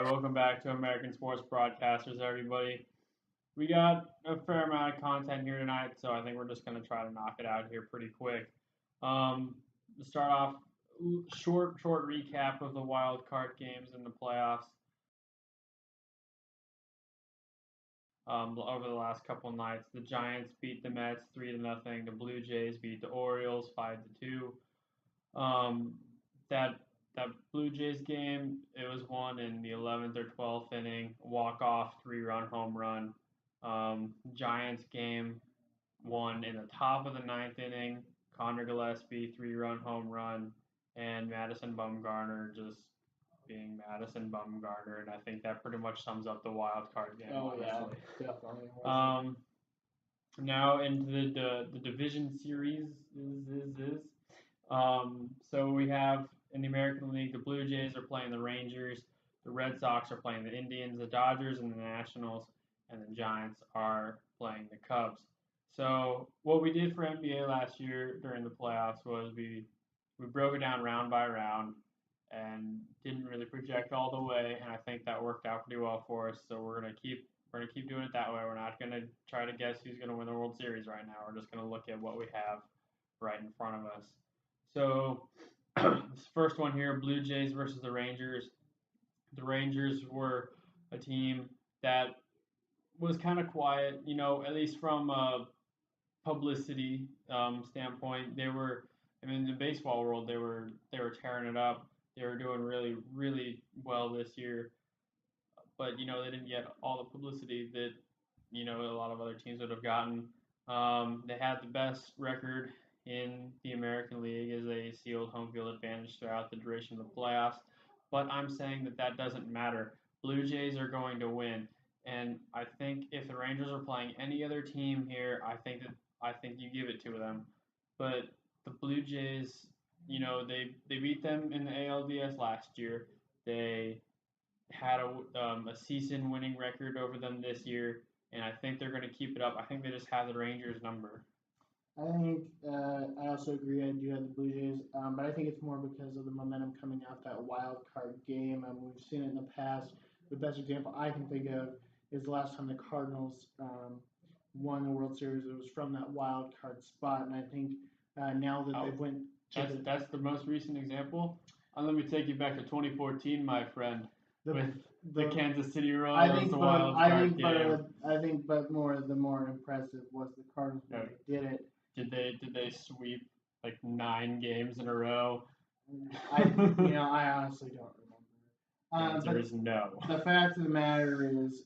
Welcome back to American Sports Broadcasters, everybody. We got a fair amount of content here tonight, so I think we're just going to try to knock it out here pretty quick. To start off, short recap of the wild card games in the playoffs over the last couple of nights. The Giants beat the Mets 3-0. The Blue Jays beat the Orioles 5-2. Um, that that Blue Jays game, it was won in the 11th or 12th inning, walk off 3-run home run. Giants game won in the top of the ninth inning, Connor Gillespie 3-run home run, and Madison Bumgarner just being Madison Bumgarner, and I think that pretty much sums up the wild card game. Oh yeah, honestly. definitely. Now into the division series so we have in the American League, the Blue Jays are playing the Rangers, the Red Sox are playing the Indians, the Dodgers and the Nationals, and the Giants are playing the Cubs. So what we did for NBA last year during the playoffs was we broke it down round by round and didn't really project all the way, and I think that worked out pretty well for us. So we're gonna keep doing it that way. We're not gonna try to guess who's gonna win the World Series right now. We're just gonna look at what we have right in front of us. So this first one here, Blue Jays versus the Rangers. The Rangers were a team that was kind of quiet, at least from a publicity standpoint. They were, I mean, in the baseball world, they were tearing it up. They were doing really, really well this year, but they didn't get all the publicity that a lot of other teams would have gotten. They had the best record in the American League as they sealed home field advantage throughout the duration of the playoffs. But I'm saying that doesn't matter. Blue Jays are going to win, and I think if the Rangers are playing any other team here, I think you give it to them. But the Blue Jays, they beat them in the ALDS last year. They had a season winning record over them this year, and I think they're going to keep it up. I think they just have the Rangers number. I think I also agree. I do have the Blue Jays, but I think it's more because of the momentum coming off that wild card game. We've seen it in the past. The best example I can think of is the last time the Cardinals won the World Series. It was from that wild card spot, and I think now that they've went that's the most recent example. Let me take you back to 2014, my friend, with the Kansas City Royals, the wild card game. but the more impressive was the Cardinals when they did it. Did they sweep like 9 games in a row? I honestly don't remember. The answer is no. The fact of the matter is,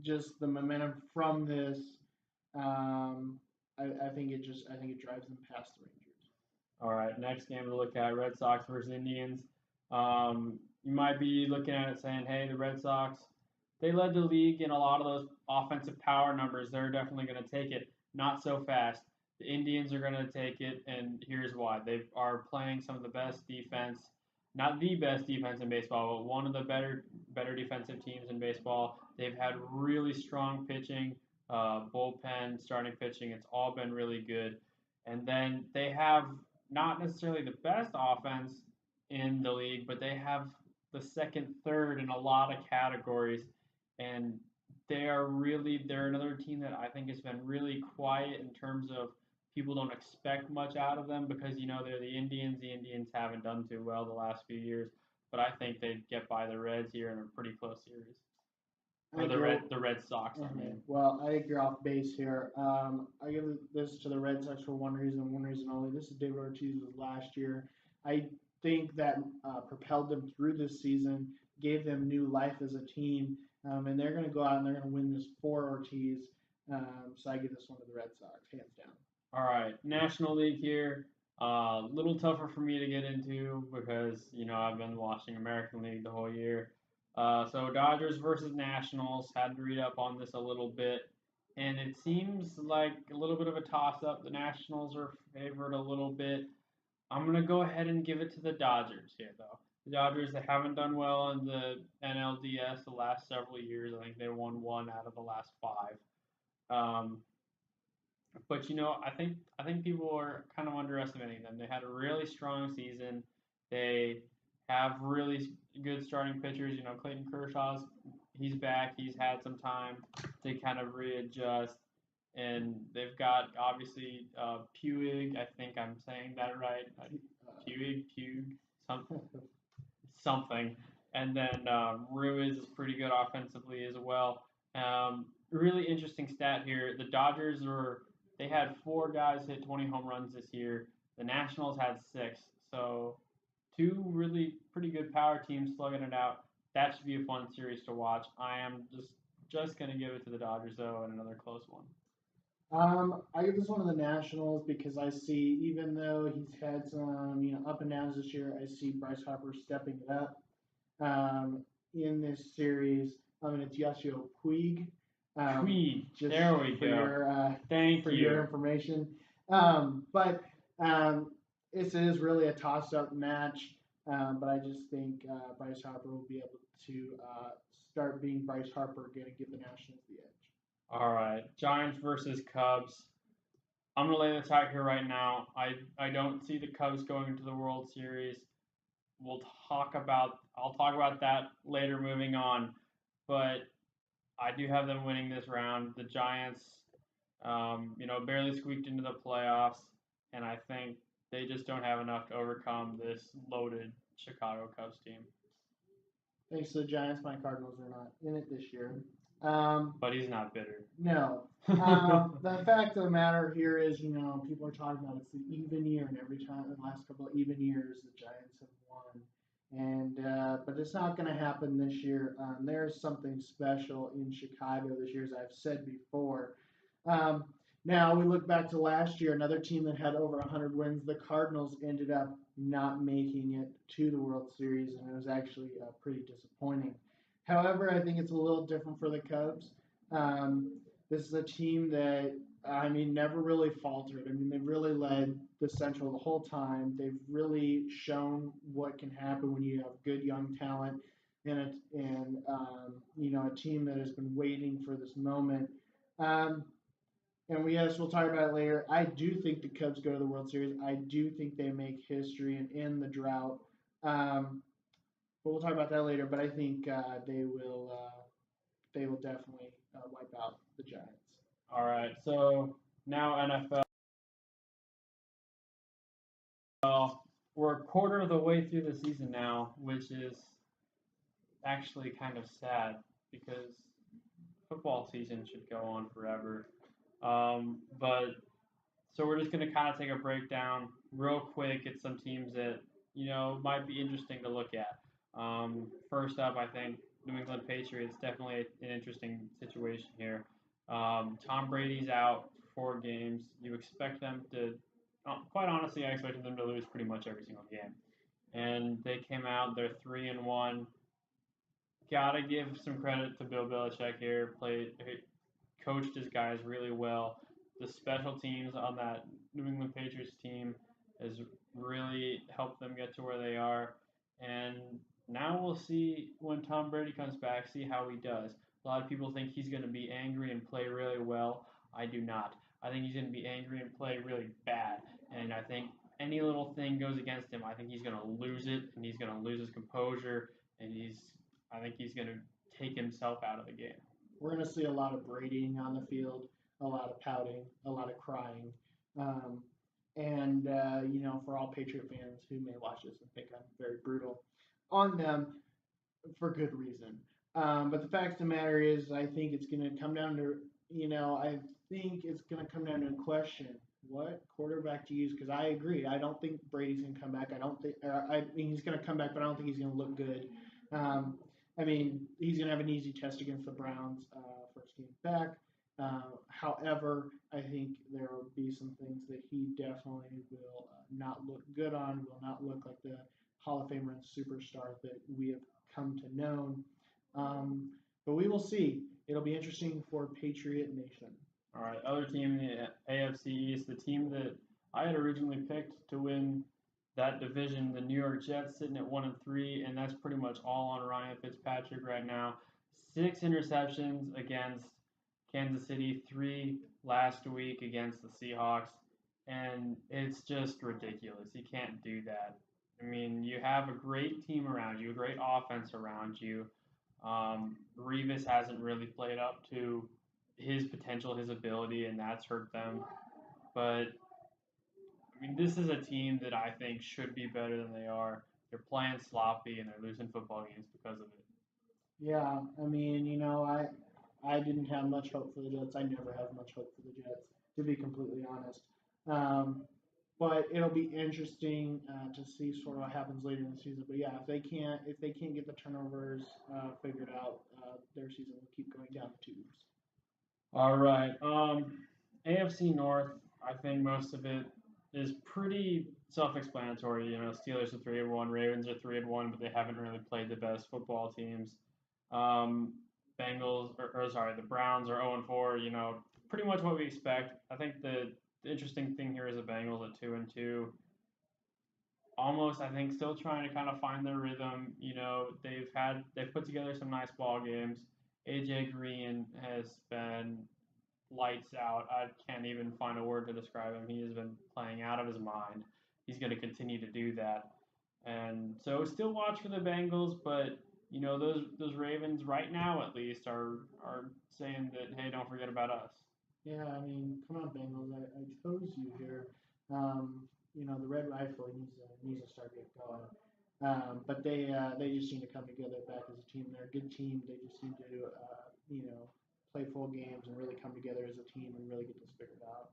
just the momentum from this. I think it drives them past the Rangers. All right, next game to look at: Red Sox versus Indians. You might be looking at it saying, "Hey, the Red Sox, they led the league in a lot of those offensive power numbers. They're definitely going to take it. Not so fast. The Indians are going to take it, and here's why. They are playing some of the best defense, not the best defense in baseball, but one of the better defensive teams in baseball. They've had really strong pitching, bullpen, starting pitching. It's all been really good. And then they have not necessarily the best offense in the league, but they have the second, third in a lot of categories. And they're another team that I think has been really quiet in terms of people don't expect much out of them because they're the Indians. The Indians haven't done too well the last few years, but I think they'd get by the Reds here in a pretty close series. Or the Red Sox. I mean. Well, I think you're off base here. I give this to the Red Sox for one reason only. This is David Ortiz's last year. I think that propelled them through this season, gave them new life as a team, and they're going to go out and they're going to win this for Ortiz. So I give this one to the Red Sox, hands down. All right, National League here. A little tougher for me to get into because I've been watching American League the whole year. So Dodgers versus Nationals. Had to read up on this a little bit, and it seems like a little bit of a toss-up. The Nationals are favored a little bit. I'm gonna go ahead and give it to the Dodgers here, though. The Dodgers, they haven't done well in the NLDS the last several years. I think they won one out of the last five. Um, but I think people are kind of underestimating them. They had a really strong season. They have really good starting pitchers. You know, Clayton Kershaw's he's back. He's had some time to kind of readjust, and they've got obviously Puig. I think I'm saying that right. Puig, something, something. And then Ruiz is pretty good offensively as well. Really interesting stat here. The Dodgers they had 4 guys hit 20 home runs this year. The Nationals had 6. So 2 really pretty good power teams slugging it out. That should be a fun series to watch. I am just gonna give it to the Dodgers though, and another close one. I give this one to the Nationals because I see, even though he's had some, up and downs this year, I see Bryce Harper stepping it up. In this series, it's Yasiel Puig. Puig, Just there we for go. Your, for your information. But it is really a toss-up match. But I just think Bryce Harper will be able to start being Bryce Harper again and give the Nationals the edge. All right, Giants versus Cubs. I'm gonna lay the tie here right now. I don't see the Cubs going into the World Series. I'll talk about that later moving on, but I do have them winning this round. The Giants, barely squeaked into the playoffs, and I think they just don't have enough to overcome this loaded Chicago Cubs team. Thanks to the Giants, my Cardinals are not in it this year. But he's not bitter. No. The fact of the matter here is, people are talking about it's the even year, and every time in the last couple of even years, the Giants have won. And but it's not going to happen this year. There's something special in Chicago this year, as I've said before. Now we look back to last year, another team that had over 100 wins. The Cardinals ended up not making it to the World Series, and it was actually pretty disappointing. However, I think it's a little different for the Cubs. This is a team that, never really faltered. They've really led the Central the whole time. They've really shown what can happen when you have good young talent and a team that has been waiting for this moment. And we'll talk about it later. I do think the Cubs go to the World Series. I do think they make history and end the drought. But we'll talk about that later. But I think they will definitely wipe out the Giants. All right. So now NFL. We're a quarter of the way through the season now, which is actually kind of sad because football season should go on forever. But so we're just going to kind of take a breakdown real quick at some teams that, might be interesting to look at. First up, I think New England Patriots, definitely an interesting situation here. Tom Brady's out 4 games. You expect them to, quite honestly, I expected them to lose pretty much every single game. And they came out, they're 3-1. Gotta give some credit to Bill Belichick here. Coached his guys really well. The special teams on that New England Patriots team has really helped them get to where they are. And now we'll see when Tom Brady comes back, see how he does. A lot of people think he's going to be angry and play really well. I do not. I think he's going to be angry and play really bad. And I think any little thing goes against him, I think he's going to lose it, and he's going to lose his composure, and I think he's going to take himself out of the game. We're going to see a lot of bradying on the field, a lot of pouting, a lot of crying. For all Patriot fans who may watch this and think I'm very brutal on them, for good reason. But the fact of the matter is, I think it's going to come down to, a question: what quarterback to use? Because I agree, I don't think Brady's going to come back. He's going to come back, but I don't think he's going to look good. He's going to have an easy test against the Browns first game back. However, I think there will be some things that he definitely will not look good on, will not look like the Hall of Famer and superstar that we have come to know. But we will see. It'll be interesting for Patriot Nation. All right, other team in the AFC East, the team that I had originally picked to win that division, the New York Jets, sitting at 1-3, and that's pretty much all on Ryan Fitzpatrick right now. 6 interceptions against Kansas City, 3 last week against the Seahawks, and it's just ridiculous. He can't do that. I mean, you have a great team around you, a great offense around you. Revis hasn't really played up to his potential, his ability, and that's hurt them. But I mean, this is a team that I think should be better than they are. They're playing sloppy and they're losing football games because of it. Yeah, I mean, I didn't have much hope for the Jets. I never have much hope for the Jets, to be completely honest. Um, but it'll be interesting to see sort of what happens later in the season. But yeah, if they can't get the turnovers figured out, their season will keep going down the tubes. All right. AFC North, I think most of it is pretty self-explanatory. You know, Steelers are 3-1, Ravens are 3-1, but they haven't really played the best football teams. Um, the Browns are 0-4. You know, pretty much what we expect. I think the interesting thing here is the Bengals at 2-2. Almost, I think, still trying to kind of find their rhythm. You know, they've put together some nice ball games. AJ Green has been lights out. I can't even find a word to describe him. He has been playing out of his mind. He's going to continue to do that. And so still watch for the Bengals, but you know those Ravens right now at least are saying that hey, don't forget about us. Yeah, I mean, come on, Bengals. I chose you here. The Red Rifle needs to start getting going. But they just seem to come together back as a team. They're a good team. They just need to play full games and really come together as a team and really get this figured out.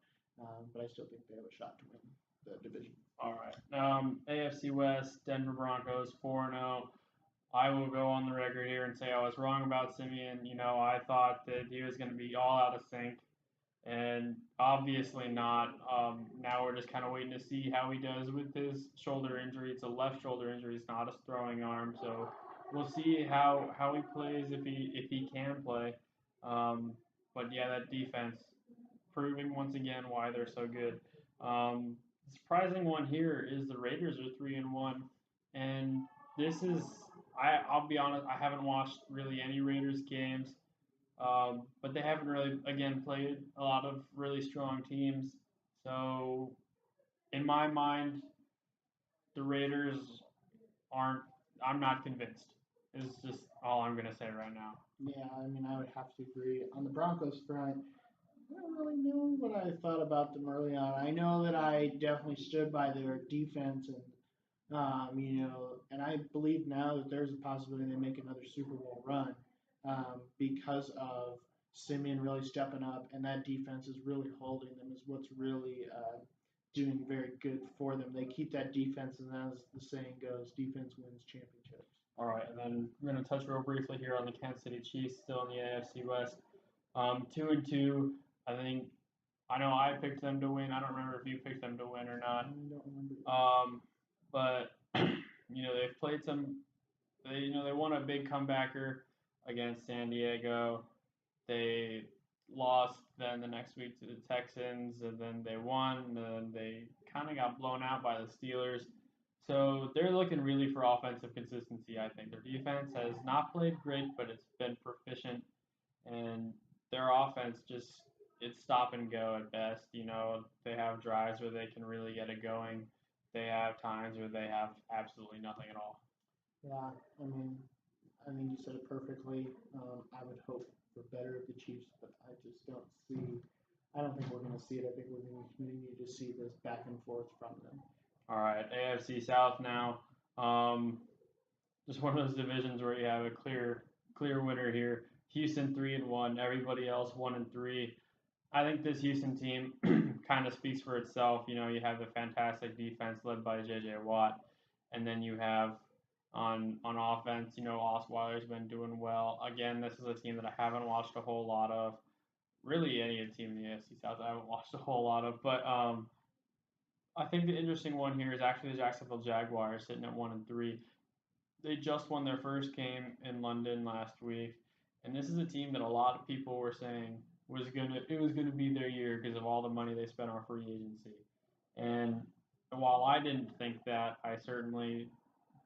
But I still think they have a shot to win the division. All right. AFC West, Denver Broncos 4-0. I will go on the record here and say I was wrong about Simeon. You know, I thought that he was going to be all out of sync, and obviously not. Now we're just kind of waiting to see how he does with his shoulder injury. It's a left shoulder injury. It's not a throwing arm, so we'll see how he plays if he can play. Um, but yeah, that defense proving once again why they're so good. The surprising one here is the Raiders are 3-1, and this is I'll be honest, I haven't watched really any Raiders games. But they haven't really, again, played a lot of really strong teams. So, in my mind, the Raiders aren't. I'm not convinced. Is just all I'm gonna say right now. Yeah, I mean, I would have to agree. On the Broncos front, I don't really know what I thought about them early on. I know that I definitely stood by their defense, and and I believe now that there's a possibility they make another Super Bowl run because of Simeon really stepping up, and that defense is really holding them. Is what's really doing very good for them. They keep that defense, and as the saying goes, defense wins championships. All right, and then we're gonna touch real briefly here on the Kansas City Chiefs, still in the AFC West. 2-2. I think I know I picked them to win. I don't remember if you picked them to win or I not. don't remember. But they've played some. They won a big comebacker against San Diego. They lost then the next week to the Texans, and then they won, and then they kind of got blown out by the Steelers. So they're looking really for offensive consistency. I think their defense has not played great, but it's been proficient, and their offense just it's stop and go at best. You know, they have drives where they can really get it going. They have times where they have absolutely nothing at all. Yeah, I mean, I think you said it perfectly. I would hope for better of the Chiefs, but I just don't see. I don't think we're going to see it. I think we're going to continue to see this back and forth from them. All right, AFC South now. Um, just one of those divisions where you have a clear winner here. Houston 3-1. Everybody else 1-3. I think this Houston team kind of speaks for itself. You know, you have the fantastic defense led by J.J. Watt, and then you have on offense. You know, Osweiler's been doing well. Again, this is a team that I haven't watched a whole lot of. Really, any team in the AFC South I haven't watched a whole lot of. But I think the interesting one here is actually the Jacksonville Jaguars sitting at 1-3. They just won their first game in London last week, and this is a team that a lot of people were saying was gonna be their year because of all the money they spent on free agency. And while I didn't think that, I certainly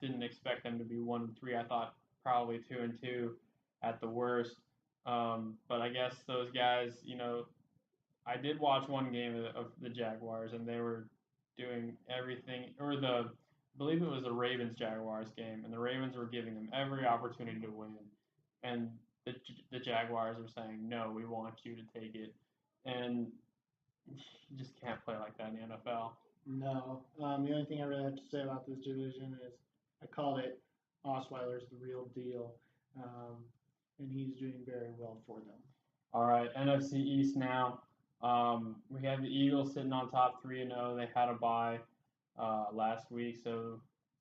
didn't expect them to be 1-3. I thought probably 2-2 at the worst. But I guess those guys, I did watch one game of the Jaguars, and they were doing everything, or believe it was the Ravens Jaguars game, and the Ravens were giving them every opportunity to win, and the Jaguars were saying, "No, we want you to take it," and you just can't play like that in the NFL. No. The only thing I really have to say about this division is I called it Osweiler's the real deal, um, and he's doing very well for them. All right, NFC East now. We have the Eagles sitting on top 3-0. They had a bye last week, so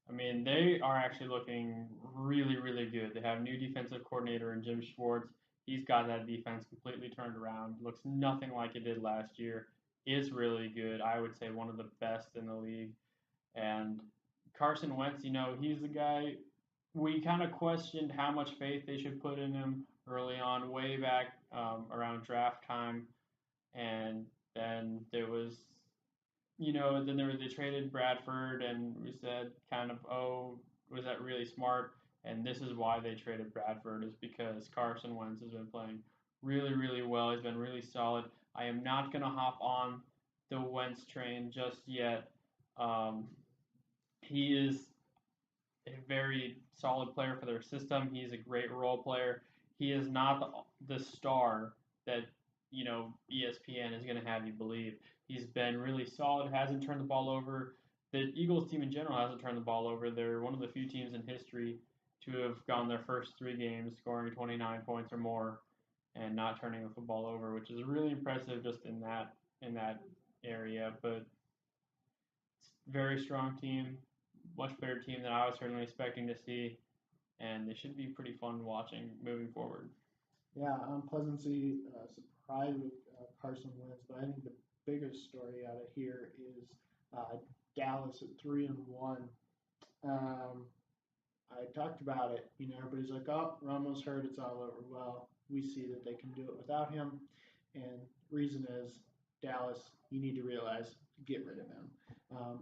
I mean they are actually looking really, really good. They have a new defensive coordinator in Jim Schwartz. He's got that defense completely turned around. Looks nothing like it did last year. Is really good. I would say one of the best in the league. And Carson Wentz, he's the guy we kind of questioned how much faith they should put in him early on, way back around draft time. And then there was, they traded Bradford, and we said kind of, oh, was that really smart? And this is why they traded Bradford, is because Carson Wentz has been playing really, really well. He's been really solid. I am not going to hop on the Wentz train just yet. Um, he is a very solid player for their system. He's a great role player. He is not the star that ESPN is going to have you believe. He's been really solid. Hasn't turned the ball over. The Eagles team in general hasn't turned the ball over. They're one of the few teams in history to have gone their first 3 games scoring 29 points or more and not turning the football over, which is really impressive just in that area. But it's a very strong team, much better team than I was certainly expecting to see, and they should be pretty fun watching moving forward. Yeah, I'm pleasantly surprised with Carson Wentz, but I think the biggest story out of here is Dallas at 3-1. Um, I talked about it. Everybody's like, "Oh, Ramos hurt. It's all over." Well, we see that they can do it without him, and reason is Dallas. You need to realize get rid of him.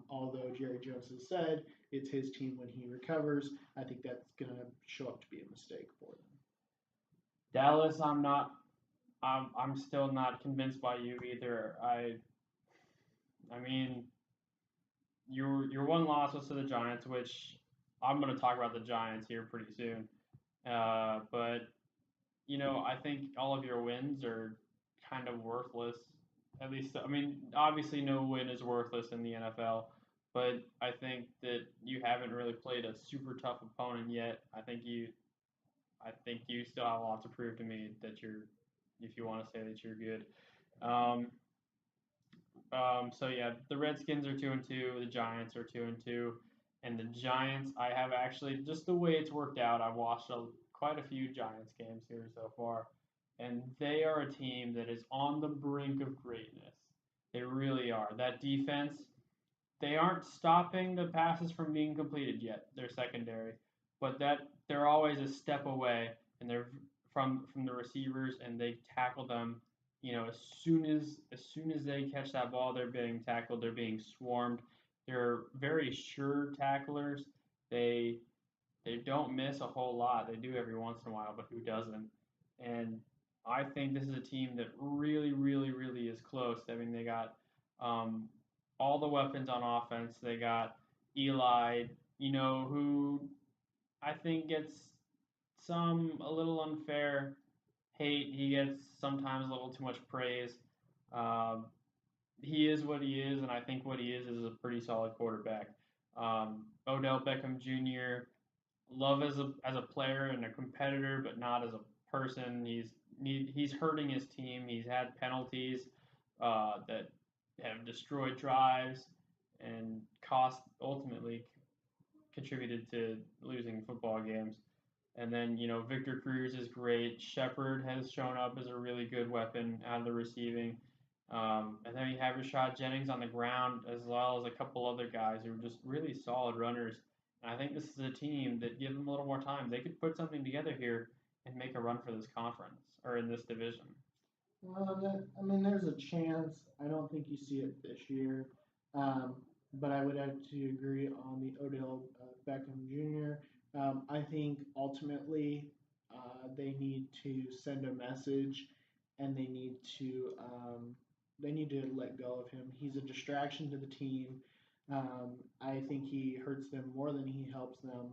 Although Jerry Jones has said it's his team when he recovers, I think that's going to show up to be a mistake for them. Dallas, I'm still not convinced by you either. I mean, your one loss was to the Giants, which I'm going to talk about the Giants here pretty soon. But I think all of your wins are kind of worthless. At least, I mean, obviously, no win is worthless in the NFL, but I think that you haven't really played a super tough opponent yet. I think you still have a lot to prove to me that if you want to say that you're good. Um, so yeah, the Redskins are 2-2, the Giants are 2-2, and the Giants. I have actually just the way it's worked out. I've watched quite a few Giants games here so far, and they are a team that is on the brink of greatness. They really are. That defense, they aren't stopping the passes from being completed yet. They're secondary, but they're always a step away, and they're from the receivers, and they tackle them. As soon as they catch that ball, they're being tackled. They're being swarmed. They're very sure tacklers. They they don't miss a whole lot. They do every once in a while, but who doesn't? And I think this is a team that really, really, really is close. I mean, they got um, all the weapons on offense. They got Eli, who I think gets some a little unfair hate. He gets sometimes a little too much praise. Um, he is what he is, and I think what he is a pretty solid quarterback. Odell Beckham Jr. Love as a player and a competitor, but not as a person. He's hurting his team. He's had penalties that have destroyed drives and cost ultimately contributed to losing football games. And then, Victor Cruz is great. Shepard has shown up as a really good weapon out of the receiving. And then you have Rashad Jennings on the ground, as well as a couple other guys who are just really solid runners. And I think this is a team that, give them a little more time, they could put something together here and make a run for this conference or in this division. I mean, there's a chance. I don't think you see it this year, um, but I would have to agree on the Odell Beckham Jr. I think ultimately they need to send a message, and they need to let go of him. He's a distraction to the team. I think he hurts them more than he helps them.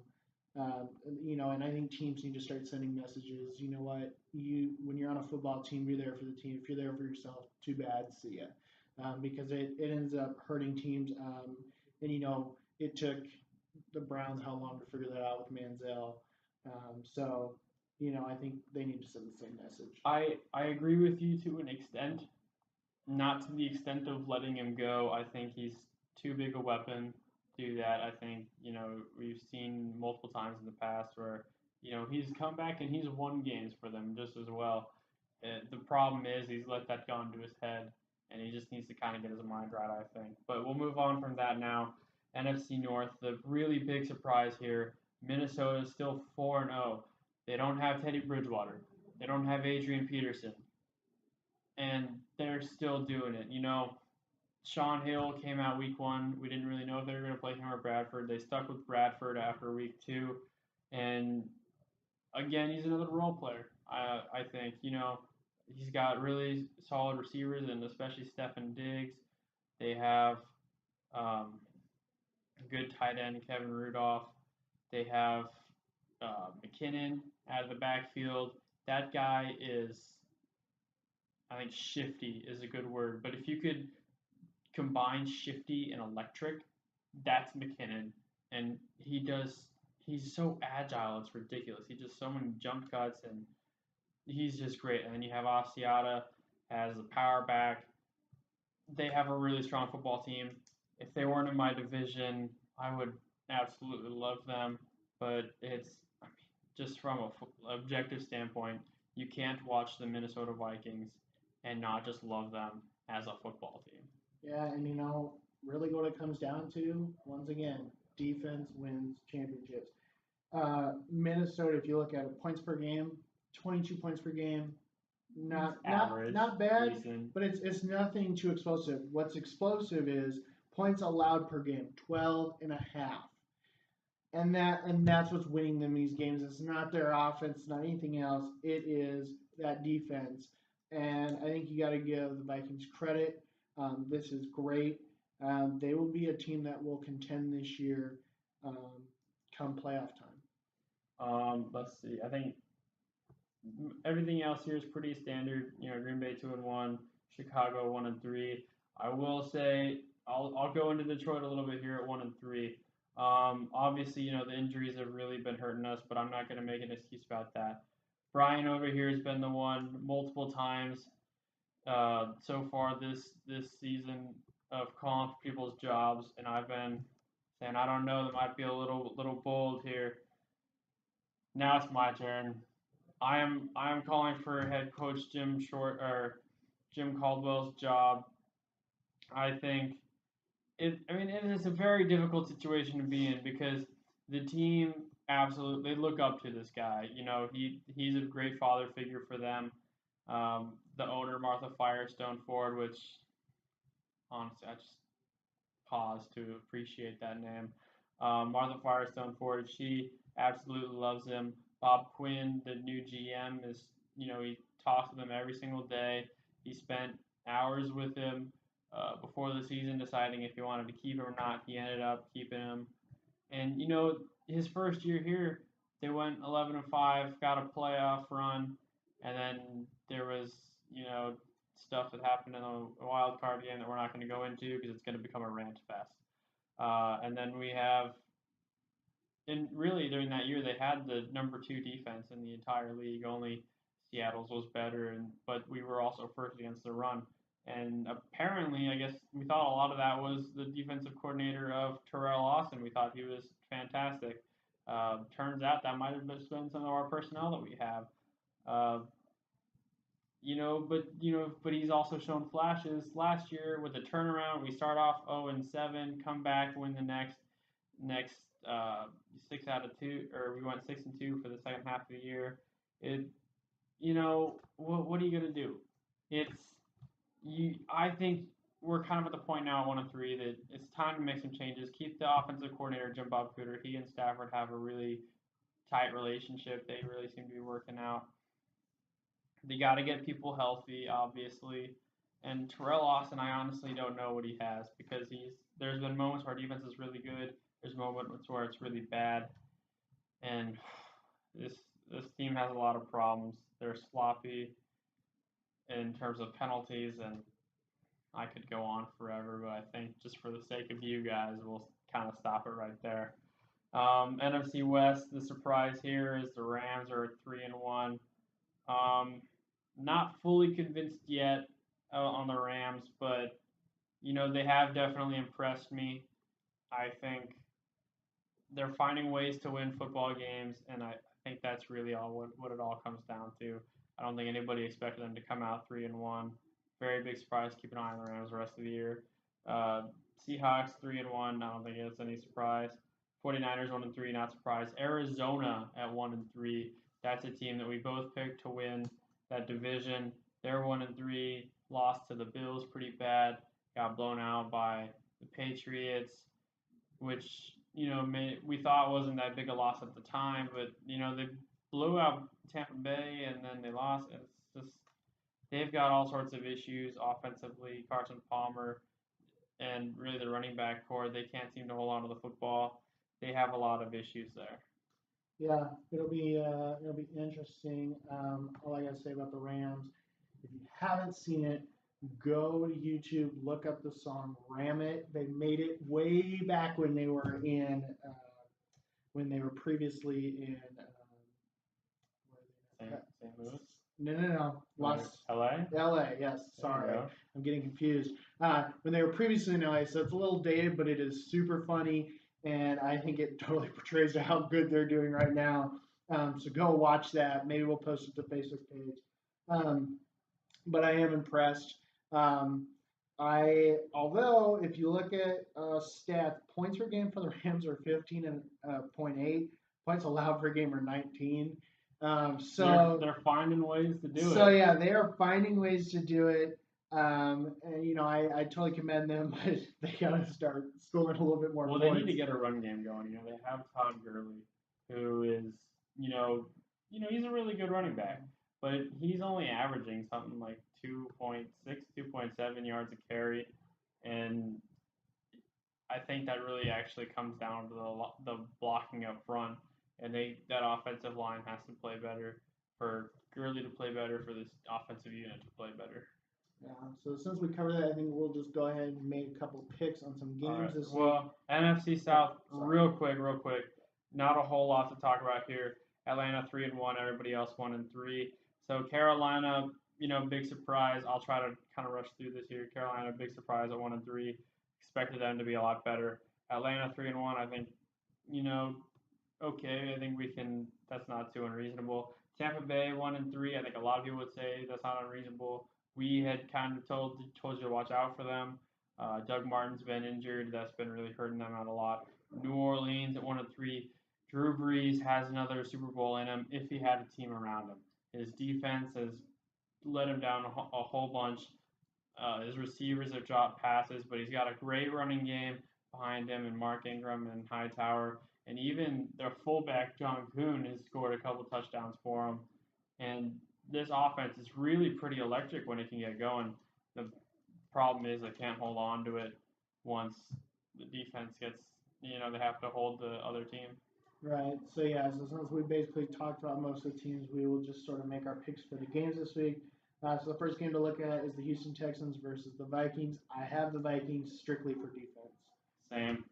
And I think teams need to start sending messages. You know what? When you're on a football team, you're there for the team. If you're there for yourself, too bad, see ya. Because it ends up hurting teams. And it took the Browns how long to figure that out with Manziel. So I think they need to send the same message. I agree with you to an extent, not to the extent of letting him go. I think he's too big a weapon to do that. I think, we've seen multiple times in the past where, he's come back and he's won games for them just as well. The problem is he's let that go into his head, and he just needs to kind of get his mind right, I think. But we'll move on from that now. NFC North, the really big surprise here, Minnesota is still 4-0. They don't have Teddy Bridgewater. They don't have Adrian Peterson, and they're still doing it. Sean Hill came out week one. We didn't really know if they were going to play him or Bradford. They stuck with Bradford after week two, and again, he's another role player. I think he's got really solid receivers, and especially Stefan Diggs. They have um, good tight end Kevin Rudolph. They have McKinnon out of the backfield. That guy is, I think, shifty is a good word. But if you could combine shifty and electric, that's McKinnon. And he's so agile, it's ridiculous. He does so many jump cuts, and he's just great. And then you have Asiata as a power back. They have a really strong football team. If they weren't in my division, I would absolutely love them. But just from an objective standpoint, you can't watch the Minnesota Vikings and not just love them as a football team. Yeah, and really what it comes down to, once again, defense wins championships. Minnesota, if you look at it, points per game, 22 points per game, Average, not bad, decent. but it's nothing too explosive. What's explosive is points allowed per game, 12 and a half. And that's what's winning them these games. It's not their offense, not anything else. It is that defense. And I think you got to give the Vikings credit. This is great. They will be a team that will contend this year come playoff time. Let's see. I think everything else here is pretty standard. Green Bay 2-1, Chicago 1-3. I will say I'll go into Detroit a little bit here at 1-3. Obviously, the injuries have really been hurting us, but I'm not going to make an excuse about that. Brian over here has been the one multiple times so far this season of calling for people's jobs, and I've been saying I don't know, that might be a little bold here. Now it's my turn. I am calling for head coach Jim Caldwell's job. I think it is a very difficult situation to be in because the team absolutely look up to this guy. He's a great father figure for them. The owner, Martha Firestone Ford, which honestly I just pause to appreciate that name. Martha Firestone Ford, she absolutely loves him. Bob Quinn, the new GM, he talks to them every single day. He spent hours with him before the season deciding if he wanted to keep him or not. He ended up keeping him. And, his first year here, they went 11-5, got a playoff run, and then there was, stuff that happened in the wild card game that we're not going to go into because it's going to become a rant fest. And then we have, and really during that year they had the number 2 defense in the entire league. Only Seattle's was better, but we were also first against the run. And apparently, I guess we thought a lot of that was the defensive coordinator of Terrell Austin. We thought he was fantastic. Turns out that might have been some of our personnel that we have. But he's also shown flashes. Last year with the turnaround, we start off 0-7, come back, win the next 6 out of 2, or we went 6-2 for the second half of the year. What are you gonna do? I think we're kind of at the point now at 1-3 that it's time to make some changes. Keep the offensive coordinator Jim Bob Cooter. He and Stafford have a really tight relationship. They really seem to be working out. They got to get people healthy, obviously. And Terrell Austin, I honestly don't know what he has because there's been moments where our defense is really good. There's moments where it's really bad, and this this team has a lot of problems. They're sloppy in terms of penalties, and I could go on forever, but I think just for the sake of you guys, we'll kind of stop it right there. NFC West, the surprise here is the Rams are 3-1. Um, Not fully convinced yet on the Rams, but they have definitely impressed me. I think they're finding ways to win football games, and I think that's really all what it all comes down to. I don't think anybody expected them to come out 3-1. Very big surprise. Keep an eye on the Rams the rest of the year. Uh, Seahawks 3-1. I don't think it's any surprise. 49ers 1-3. Not surprised. Arizona at 1-3. That's a team that we both picked to win that division. They're 1-3. Lost to the Bills pretty bad. Got blown out by the Patriots, which we thought wasn't that big a loss at the time, but they blew out Tampa Bay and then they lost. It's just they've got all sorts of issues offensively. Carson Palmer and really the running back core, they can't seem to hold on to the football. They have a lot of issues there. Yeah, it'll be interesting. All I gotta say about the Rams, if you haven't seen it, go to YouTube, look up the song "Ram It." They made it way back when they were previously in St. Louis. No. L.A. L.A. Yes, sorry, I'm getting confused. When they were previously in L.A., so it's a little dated, but it is super funny, and I think it totally portrays how good they're doing right now. So go watch that. Maybe we'll post it to the Facebook page. But I am impressed. Although if you look at stats, points per game for the Rams are 15.8. Points allowed per game are 19. So they're finding ways to do it. So yeah, they are finding ways to do it. And I totally commend them, but they gotta start scoring a little bit more. Well, points. They need to get a run game going. They have Todd Gurley, who is he's a really good running back, but he's only averaging something like 2.6, 2.7 yards a carry, and I think that really actually comes down to the blocking up front, and that offensive line has to play better for Gurley to play better, for this offensive unit to play better. Yeah. So since we covered that, I think we'll just go ahead and make a couple picks on some games this week. Well, NFC South, real quick. Not a whole lot to talk about here. Atlanta 3-1, everybody else 1-3. So Carolina, big surprise. I'll try to kind of rush through this here. Carolina, big surprise at 1-3. Expected them to be a lot better. Atlanta 3-1, I think, okay. I think we can. That's not too unreasonable. Tampa Bay 1-3. I think a lot of people would say that's not unreasonable. We had kind of told you to watch out for them. Doug Martin's been injured. That's been really hurting them out a lot. New Orleans at 1-3. Drew Brees has another Super Bowl in him if he had a team around him. His defense has let him down a whole bunch. His receivers have dropped passes, but he's got a great running game behind him, and Mark Ingram and Hightower, and even their fullback John Kuhn has scored a couple touchdowns for him. And this offense is really pretty electric when it can get going. The problem is they can't hold on to it once the defense gets, they have to hold the other team. Right. So yeah, so since we basically talked about most of the teams, we will just sort of make our picks for the games this week. So the first game to look at is the Houston Texans versus the Vikings. I have the Vikings strictly for defense. Same.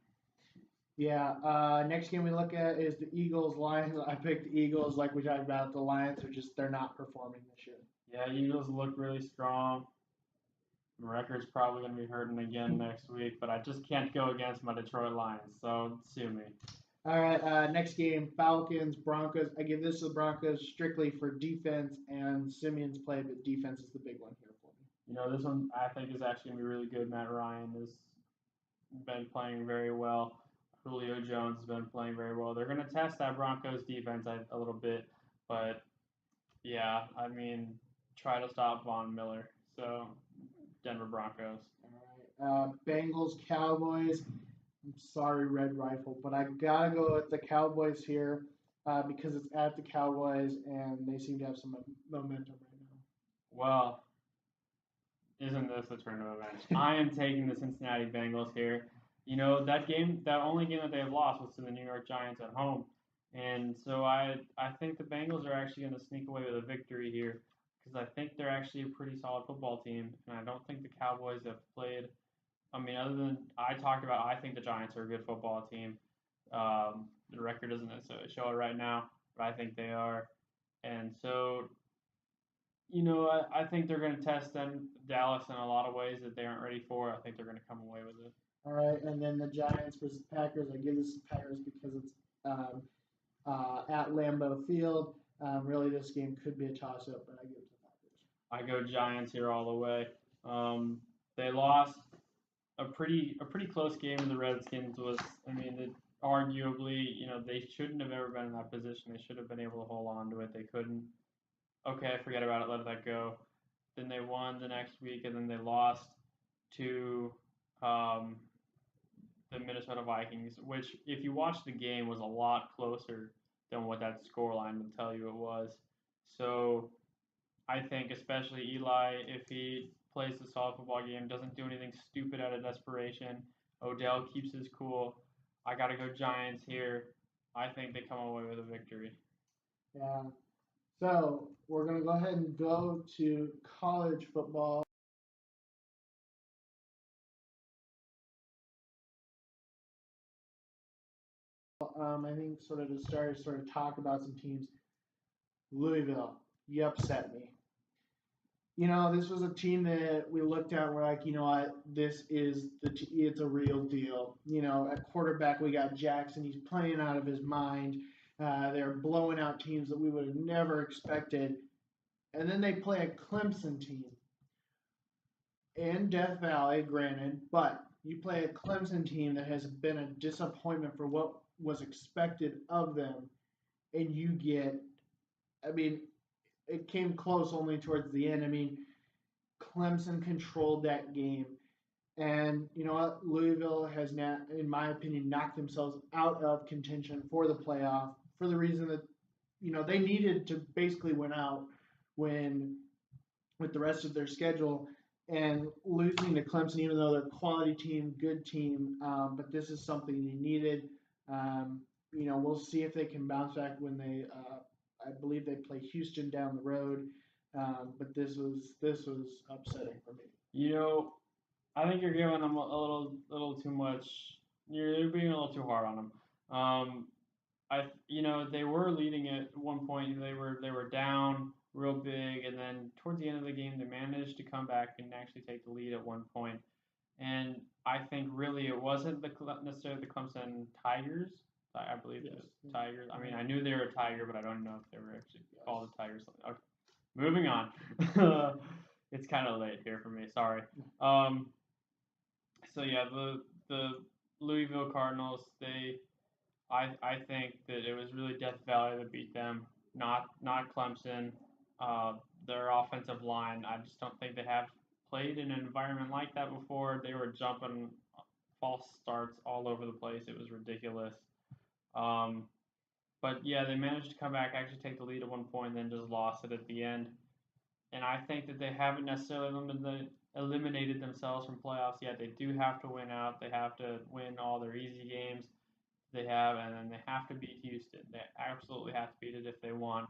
Yeah. Next game we look at is the Eagles Lions. I picked the Eagles, like we talked about. The Lions they're not performing this year. Yeah, Eagles look really strong. My record's probably going to be hurting again next week, but I just can't go against my Detroit Lions, so sue me. All right, next game, Falcons, Broncos. I give this to the Broncos strictly for defense and Simeon's play, but defense is the big one here for me. This one I think is actually going to be really good. Matt Ryan has been playing very well. Julio Jones has been playing very well. They're going to test that Broncos defense a little bit, but yeah, try to stop Von Miller. So, Denver Broncos. All right, Bengals, Cowboys. I'm sorry, Red Rifle, but I gotta go with the Cowboys here because it's at the Cowboys and they seem to have some momentum right now. Well, isn't this a turn of events? I am taking the Cincinnati Bengals here. that only game that they've lost was to the New York Giants at home, and so I think the Bengals are actually going to sneak away with a victory here because I think they're actually a pretty solid football team, and I don't think the Cowboys have played. I mean, other than I talked about, I think the Giants are a good football team. The record doesn't necessarily show it right now, but I think they are, and so I think they're going to test them Dallas in a lot of ways that they aren't ready for. I think they're going to come away with it. All right, and then the Giants versus Packers. I give this to Packers because it's um, at Lambeau Field. Really, this game could be a toss-up, but I give it to the Packers. I go Giants here all the way. They lost a pretty close game. The Redskins was, I mean, arguably, they shouldn't have ever been in that position. They should have been able to hold on to it. They couldn't. Okay, forget about it. Let that go. Then they won the next week, and then they lost to um, the Minnesota Vikings, which, if you watch the game, was a lot closer than what that scoreline would tell you it was. So I think, especially Eli, if he plays a solid football game, doesn't do anything stupid out of desperation, Odell keeps his cool. I got to go Giants here. I think they come away with a victory. Yeah. So we're gonna go ahead and go to college football. I think sort of to start, sort of talk about some teams. Louisville, you upset me. This was a team that we looked at and we're like, you know what, this is it's a real deal. At quarterback we got Jackson. He's playing out of his mind. They're blowing out teams that we would have never expected. And then they play a Clemson team in Death Valley, granted, but you play a Clemson team that has been a disappointment for what was expected of them, and you get, I mean, it came close only towards the end. I mean, Clemson controlled that game. And you know what? Louisville has now, in my opinion, knocked themselves out of contention for the playoff for the reason that, they needed to basically win out when with the rest of their schedule and losing to Clemson, even though they're a quality team, good team, but this is something they needed. We'll see if they can bounce back when I believe they play Houston down the road. But this was upsetting for me. You know, I think you're giving them a little too much. You're being a little too hard on them. They were leading at one point. They were down real big, and then towards the end of the game, they managed to come back and actually take the lead at one point. And I think really it wasn't necessarily the Clemson Tigers. I believe it Yes. was Tigers. I mean, I knew they were a tiger, but I don't know if they were actually called a tiger. Okay, moving on. It's kind of late here for me. Sorry. Um, so yeah, the Louisville Cardinals. I think that it was really Death Valley that beat them, not Clemson. Their offensive line, I just don't think they have played in an environment like that before. They were jumping false starts all over the place. It was ridiculous. Um, but yeah, they managed to come back, actually take the lead at one point, and then just lost it at the end. And I think that they haven't necessarily eliminated themselves from playoffs yet. They do have to win out. They have to win all their easy games they have, and then they have to beat Houston. They absolutely have to beat it if they want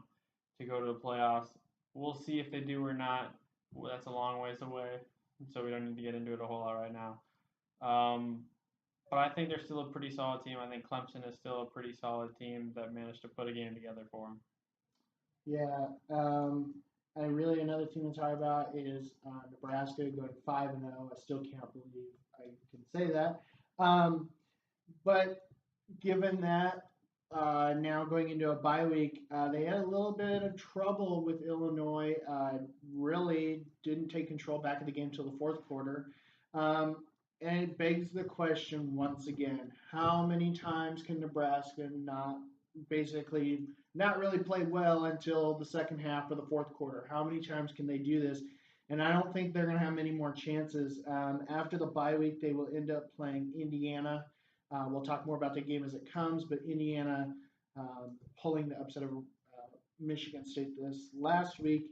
to go to the playoffs. We'll see if they do or not. Well, that's a long ways away, so we don't need to get into it a whole lot right now. Um, but I think they're still a pretty solid team. I think Clemson is still a pretty solid team that managed to put a game together for them. Yeah. And really another team to talk about is Nebraska going 5-0. I still can't believe I can say that. But given that now going into a bye week, they had a little bit of trouble with Illinois. Really didn't take control back of the game till the fourth quarter. Um, and it begs the question once again: how many times can Nebraska not really play well until the second half of the fourth quarter? How many times can they do this? And I don't think they're going to have many more chances. After the bye week, they will end up playing Indiana. We'll talk more about the game as it comes, but Indiana pulling the upset of Michigan State this last week.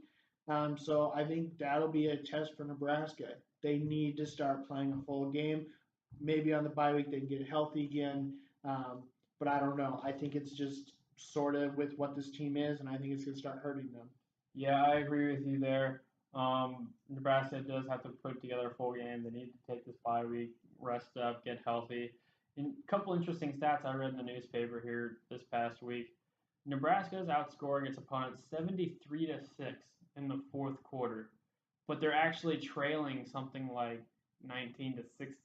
So I think that'll be a test for Nebraska. They need to start playing a full game. maybe on the bye week they can get healthy again. Um, but I don't know. I think it's just sort of with what this team is, and I think it's going to start hurting them. Yeah, I agree with you there. Nebraska does have to put together a full game. They need to take this bye week, rest up, get healthy. And a couple interesting stats I read in the newspaper here this past week. Nebraska is outscoring its opponents 73-6 in the fourth quarter, but they're actually trailing something like 19-16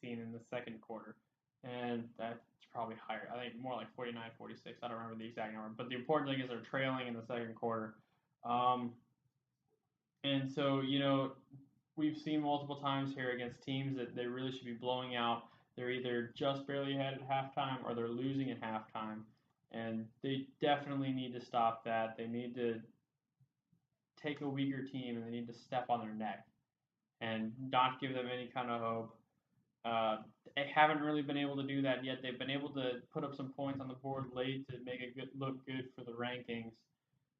in the second quarter. And that's probably higher. I think more like 49-46. I don't remember the exact number. But the important thing is they're trailing in the second quarter. Um, and so, we've seen multiple times here against teams that they really should be blowing out. They're either just barely ahead at halftime or they're losing at halftime. And they definitely need to stop that. They need to take a weaker team and they need to step on their neck and not give them any kind of hope. They haven't really been able to do that yet. They've been able to put up some points on the board late to make it look good for the rankings,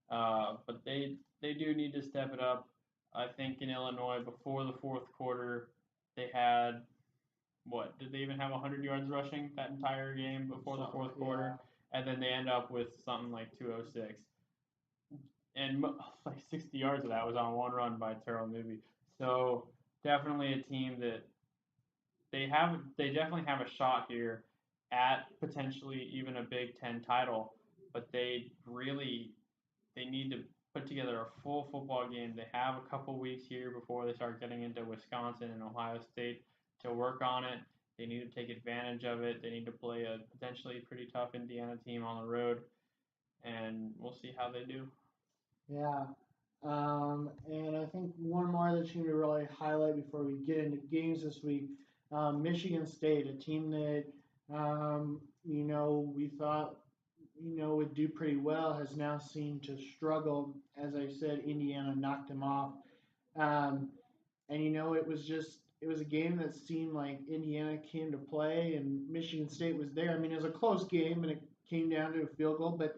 but they do need to step it up. I think in Illinois before the fourth quarter, they had what? Did they even have 100 yards rushing that entire game before the fourth quarter? And then they end up with something like 206, and like 60 yards of that was on one run by Terrell Newby. So definitely a team that they definitely have a shot here at potentially even a Big Ten title, but they need to put together a full football game. They have a couple weeks here before they start getting into Wisconsin and Ohio State to work on it. They need to take advantage of it. They need to play a potentially pretty tough Indiana team on the road, and we'll see how they do. Yeah. And I think one more other team to really highlight before we get into games this week, Michigan State, a team that, we thought, would do pretty well, has now seemed to struggle. As I said, Indiana knocked them off. Um, and, it was a game that seemed like Indiana came to play and Michigan State was there. I mean, it was a close game and it came down to a field goal, but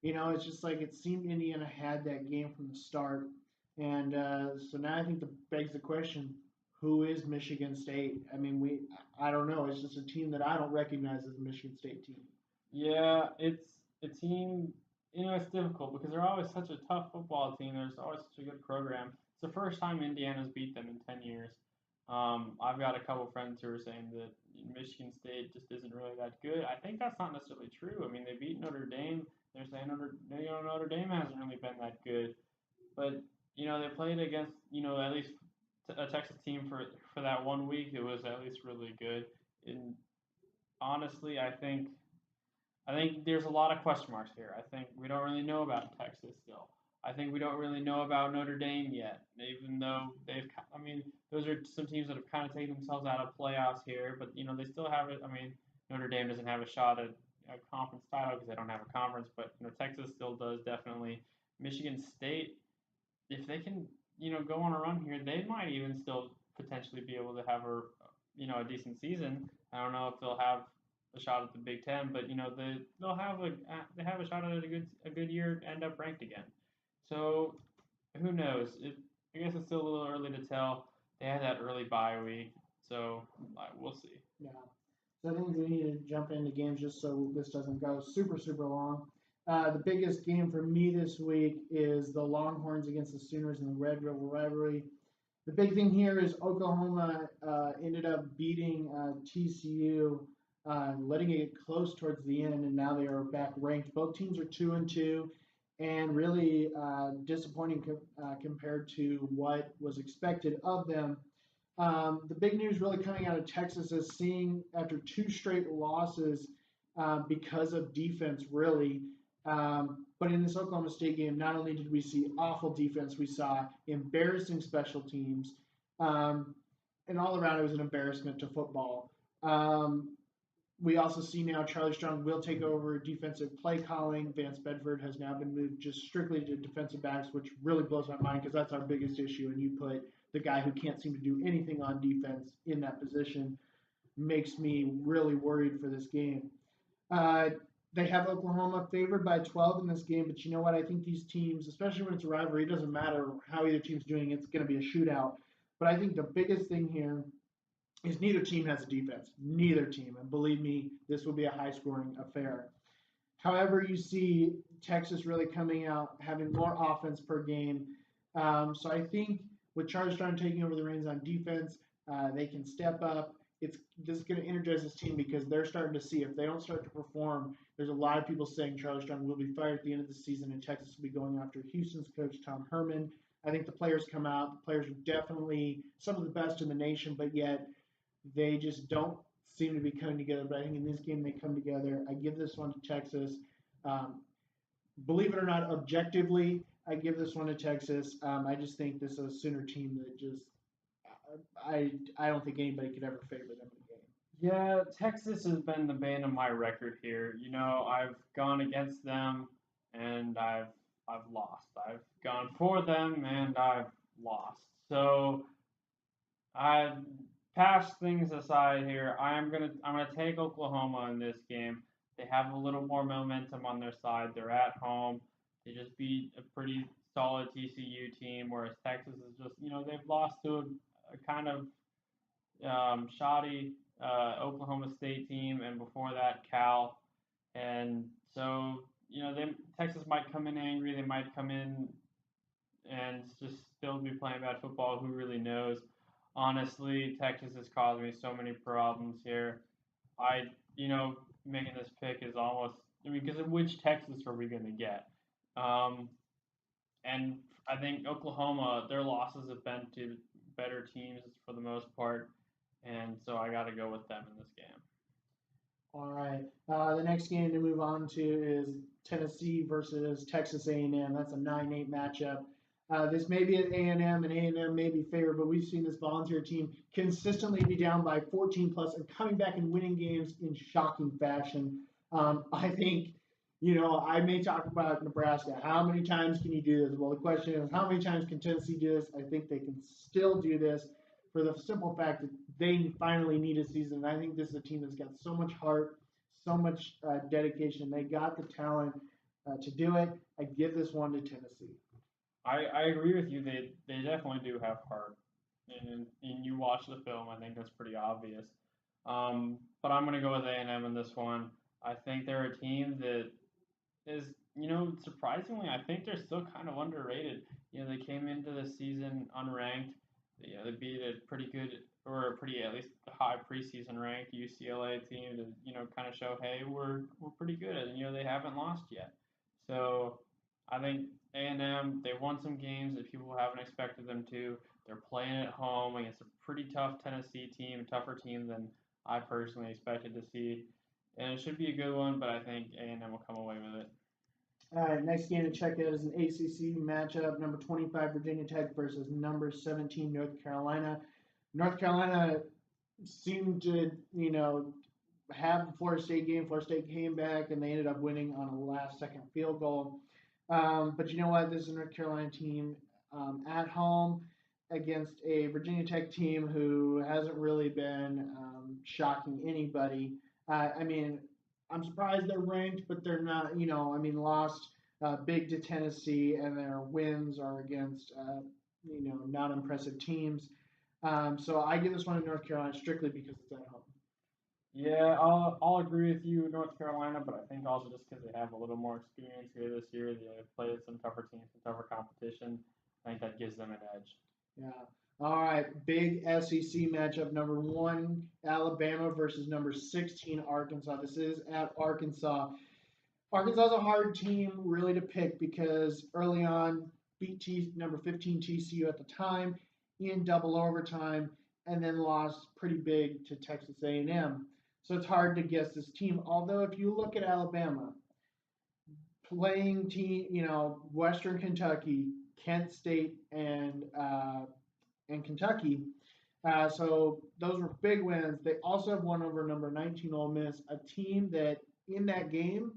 it's just like it seemed Indiana had that game from the start. And so now I think that begs the question, who is Michigan State? I mean, I don't know. It's just a team that I don't recognize as a Michigan State team. Yeah, it's a team. It's difficult because they're always such a tough football team. There's always such a good program. It's the first time Indiana's beat them in 10 years. I've got a couple friends who are saying that Michigan State just isn't really that good. I think that's not necessarily true. I mean, they beat Notre Dame. They're saying Notre Dame hasn't really been that good, but they played against at least a Texas team for that one week. It was at least really good. And honestly, I think there's a lot of question marks here. I think we don't really know about Texas still. I think we don't really know about Notre Dame yet, even though I mean, those are some teams that have kind of taken themselves out of playoffs here, but they still have it. I mean, Notre Dame doesn't have a shot at a conference title because they don't have a conference, but Texas still does definitely. Michigan State, if they can, go on a run here, they might even still potentially be able to have a decent season. I don't know if they'll have a shot at the Big Ten, but they have a shot at a good year, end up ranked again. So who knows? I guess it's still a little early to tell. They had that early bye week, so we'll see. Yeah. So I think we need to jump into games just so this doesn't go super, super long. The biggest game for me this week is the Longhorns against the Sooners in the Red River rivalry. The big thing here is Oklahoma ended up beating TCU, letting it get close towards the end, and now they are back ranked. Both teams are 2-2, and really disappointing compared to what was expected of them. The big news really coming out of Texas is seeing after two straight losses because of defense, really. But in this Oklahoma State game, not only did we see awful defense, we saw embarrassing special teams. And all around, it was an embarrassment to football. We also see now Charlie Strong will take over defensive play calling. Vance Bedford has now been moved just strictly to defensive backs, which really blows my mind because that's our biggest issue. And you put the guy who can't seem to do anything on defense in that position, makes me really worried for this game. They have Oklahoma favored by 12 in this game, but you know what? I think these teams, especially when it's a rivalry, it doesn't matter how either team's doing, it's going to be a shootout. But I think the biggest thing here is neither team has a defense. Neither team. And believe me, this will be a high scoring affair. However, you see Texas really coming out, having more offense per game. So I think with Charlestown taking over the reins on defense, they can step up. This is going to energize this team because they're starting to see if they don't start to perform. There's a lot of people saying Charlestown will be fired at the end of the season, and Texas will be going after Houston's coach Tom Herman. I think the players come out. The players are definitely some of the best in the nation, but yet they just don't seem to be coming together. But I think in this game they come together. I give this one to Texas. Um, Believe it or not, objectively, I give this one to Texas. I just think this is a Sooner team that just I don't think anybody could ever favor them in the game. Yeah, Texas has been the bane of my record here. I've gone against them and I've lost. I've gone for them and I've lost. So I pass things aside here. I'm gonna take Oklahoma in this game. They have a little more momentum on their side. They're at home. They just beat a pretty solid TCU team, whereas Texas is just they've lost to a kind of shoddy Oklahoma State team, and before that Cal. And so Texas might come in angry. They might come in and just still be playing bad football. Who really knows? Honestly, Texas has caused me so many problems here. I, making this pick is almost, because of which Texas are we going to get? Um, and I think Oklahoma, their losses have been to better teams for the most part. And so I got to go with them in this game. All right. The next game to move on to is Tennessee versus Texas A&M. That's a 9-8 matchup. This may be at A&M, and A&M may be favored, but we've seen this Volunteer team consistently be down by 14 plus and coming back and winning games in shocking fashion. I think, I may talk about Nebraska. How many times can you do this? Well, the question is, how many times can Tennessee do this? I think they can still do this for the simple fact that they finally need a season. I think this is a team that's got so much heart, so much dedication. They got the talent to do it. I give this one to Tennessee. I agree with you. They definitely do have heart, and you watch the film, I think that's pretty obvious. But I'm gonna go with A&M in this one. I think they're a team that is, surprisingly, I think they're still kind of underrated. They came into the season unranked. They beat a pretty good, or a pretty at least high preseason ranked UCLA team to kind of show, hey, we're pretty good, and they haven't lost yet. So I think A&M, they won some games that people haven't expected them to. They're playing at home against a pretty tough Tennessee team, a tougher team than I personally expected to see, and it should be a good one. But I think A&M will come away with it. All right, next game to check out is an ACC matchup. Number 25 Virginia Tech versus number 17 North Carolina. North Carolina seemed to, have the Florida State game. Florida State came back and they ended up winning on a last-second field goal. But you know what? This is a North Carolina team at home against a Virginia Tech team who hasn't really been shocking anybody. I mean, I'm surprised they're ranked, but they're not. Lost big to Tennessee, and their wins are against not impressive teams. So I give this one to North Carolina strictly because it's at home. Yeah, I'll agree with you, North Carolina, but I think also just because they have a little more experience here this year, they've played some tougher teams, some tougher competition. I think that gives them an edge. Yeah. All right. Big SEC matchup. Number 1 Alabama versus number 16 Arkansas. This is at Arkansas. Arkansas is a hard team really to pick because early on beat number 15 TCU at the time in double overtime and then lost pretty big to Texas A&M. So it's hard to guess this team. Although if you look at Alabama playing team, Western Kentucky, Kent State, and Kentucky. So those were big wins. They also have won over number 19 Ole Miss, a team that in that game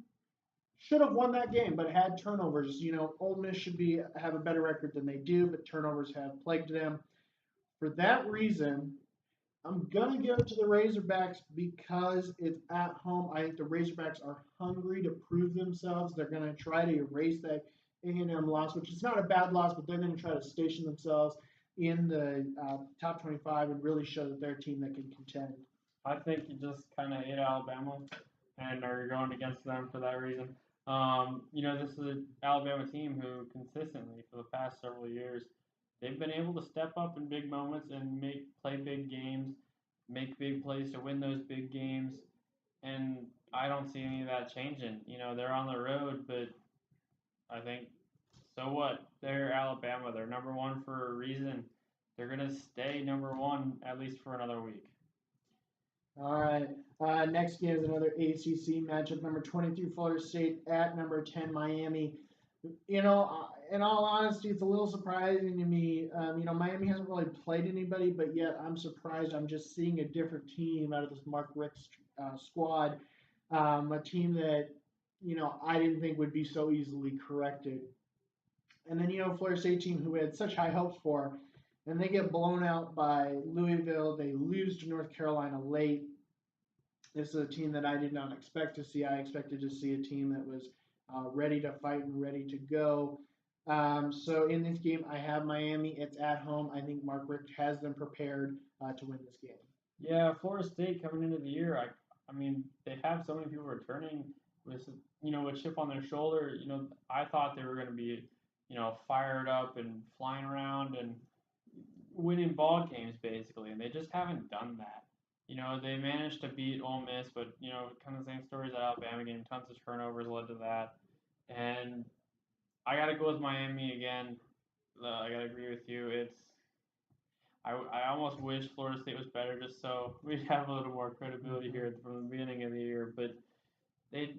should have won that game, but had turnovers. Ole Miss should have a better record than they do, but turnovers have plagued them. For that reason, I'm going to give it to the Razorbacks because it's at home. I think the Razorbacks are hungry to prove themselves. They're going to try to erase that A&M loss, which is not a bad loss, but they're going to try to station themselves. in the top 25 and really show that they're a team that can contend. I think you just kind of hate Alabama and are going against them for that reason. This is an Alabama team who consistently for the past several years they've been able to step up in big moments and play big games, make big plays to win those big games, and I don't see any of that changing. They're on the road, but I think so what? They're Alabama. They're number one for a reason. They're gonna stay number one at least for another week. All right. Next game is another ACC matchup. Number 23 Florida State at number 10 Miami. In all honesty, it's a little surprising to me. Miami hasn't really played anybody, but yet I'm surprised. I'm just seeing a different team out of this Mark Richt squad. A team that I didn't think would be so easily corrected. And then Florida State team who we had such high hopes for, and they get blown out by Louisville. They lose to North Carolina late. This is a team that I did not expect to see. I expected to see a team that was ready to fight and ready to go. So in this game, I have Miami. It's at home. I think Mark Richt has them prepared to win this game. Yeah, Florida State coming into the year, I mean, they have so many people returning with a chip on their shoulder. I thought they were going to be fired up and flying around and winning ball games basically, and they just haven't done that. They managed to beat Ole Miss, but kind of the same story as that Alabama game. Tons of turnovers led to that, and I got to go with Miami again. I got to agree with you. I almost wish Florida State was better just so we'd have a little more credibility here from the beginning of the year. But they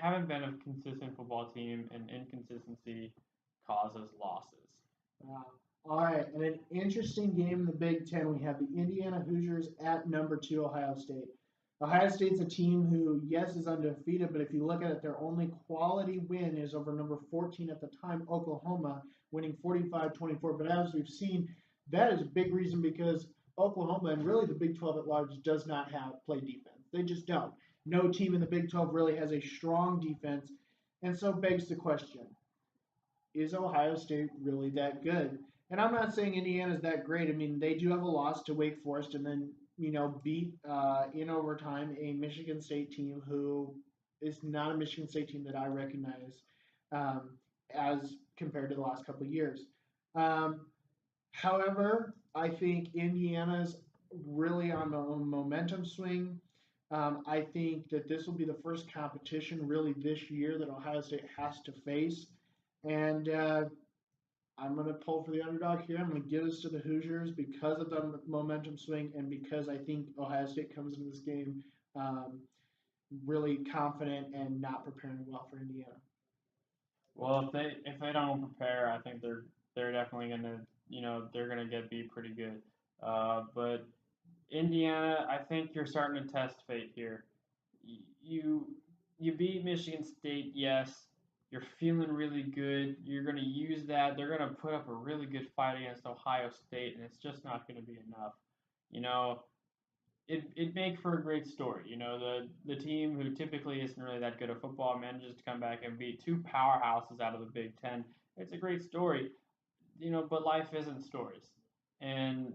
haven't been a consistent football team, and inconsistency causes losses. All right, and an interesting game in the Big Ten. We have the Indiana Hoosiers at number 2 Ohio State. Ohio State's a team who, yes, is undefeated, but if you look at it, their only quality win is over number 14 at the time, Oklahoma, winning 45-24. But as we've seen, that is a big reason because Oklahoma and really the Big 12 at large does not play defense. They just don't. No team in the Big 12 really has a strong defense, and so begs the question, is Ohio State really that good? And I'm not saying Indiana's that great. I mean, they do have a loss to Wake Forest and then, beat in overtime a Michigan State team who is not a Michigan State team that I recognize as compared to the last couple of years. However, I think Indiana's really on a momentum swing. I think that this will be the first competition really this year that Ohio State has to face. And I'm going to pull for the underdog here. I'm going to give this to the Hoosiers because of the momentum swing and because I think Ohio State comes into this game really confident and not preparing well for Indiana. Well, if they don't prepare, I think they're definitely going to they're going to get beat pretty good. But Indiana, I think you're starting to test fate here. You beat Michigan State, yes. You're feeling really good. You're going to use that. They're going to put up a really good fight against Ohio State, and it's just not going to be enough. It'd make for a great story. The team who typically isn't really that good at football manages to come back and beat two powerhouses out of the Big Ten. It's a great story, but life isn't stories. And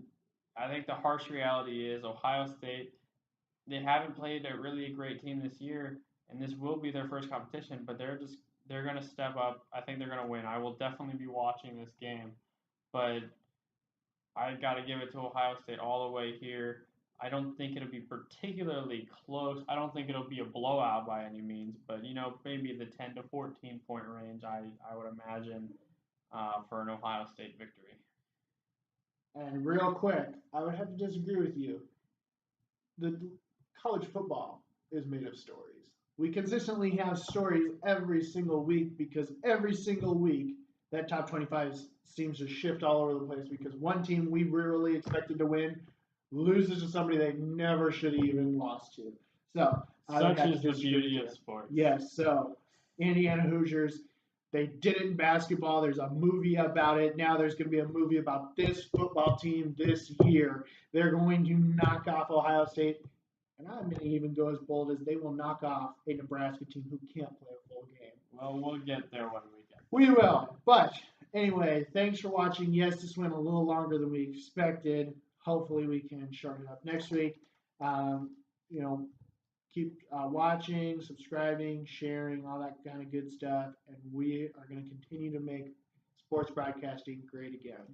I think the harsh reality is Ohio State, they haven't played a really great team this year, and this will be their first competition, but they're going to step up. I think they're going to win. I will definitely be watching this game, but I got to give it to Ohio State all the way here. I don't think it'll be particularly close. I don't think it'll be a blowout by any means, but maybe the 10 to 14 point range. I would imagine for an Ohio State victory. And real quick, I would have to disagree with you. The college football is made of stories. We consistently have stories every single week because every single week that top 25 seems to shift all over the place because one team we really expected to win loses to somebody they never should have even lost to. So such is the beauty of sports. Yes. So Indiana Hoosiers, they did it in basketball. There's a movie about it. Now there's going to be a movie about this football team this year. They're going to knock off Ohio State. And I'm going to even go as bold as they will knock off a Nebraska team who can't play a full game. Well, we'll get there one weekend. We will. But Anyway, thanks for watching. Yes, this went a little longer than we expected. Hopefully, we can shorten it up next week. Um, you know, keep watching, subscribing, sharing, all that kind of good stuff. And we are going to continue to make sports broadcasting great again.